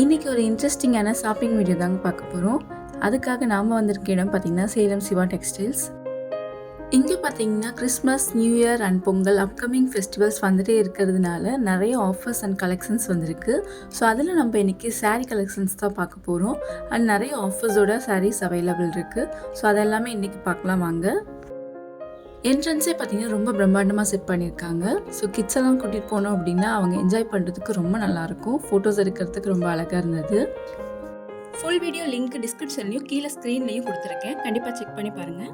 இன்றைக்கி ஒரு இன்ட்ரெஸ்டிங்கான ஷாப்பிங் வீடியோ தாங்க பார்க்க போகிறோம். அதுக்காக நாம் வந்திருக்க இடம் பார்த்திங்கன்னா சேலம் சிவா டெக்ஸ்டைல்ஸ். இங்கே பார்த்திங்கன்னா Christmas, new year and Pongal upcoming festivals வந்துட்டே இருக்கிறதுனால நிறைய ஆஃபர்ஸ் அண்ட் கலெக்ஷன்ஸ் வந்திருக்கு. ஸோ அதில் நம்ம இன்றைக்கி சாரீ கலெக்ஷன்ஸ் தான் பார்க்க போகிறோம். அண்ட் நிறைய ஆஃபர்ஸோட சாரீஸ் அவைலபிள் இருக்குது. ஸோ அதெல்லாமே இன்றைக்கி பார்க்கலாம் வாங்க. என்ட்ரன்ஸே பார்த்திங்கன்னா ரொம்ப பிரம்மாண்டமாக செட் பண்ணியிருக்காங்க. ஸோ கிட்ஸ் எல்லாம் கூட்டிகிட்டு போனோம் அப்படின்னா அவங்க என்ஜாய் பண்ணுறதுக்கு ரொம்ப நல்லாயிருக்கும். ஃபோட்டோஸ் எடுக்கிறதுக்கு ரொம்ப அழகாக இருந்தது. ஃபுல் வீடியோ லிங்க் டிஸ்கிரிப்ஷன்லையும் கீழே ஸ்க்ரீன்லையும் கொடுத்துருக்கேன். கண்டிப்பாக செக் பண்ணி பாருங்கள்.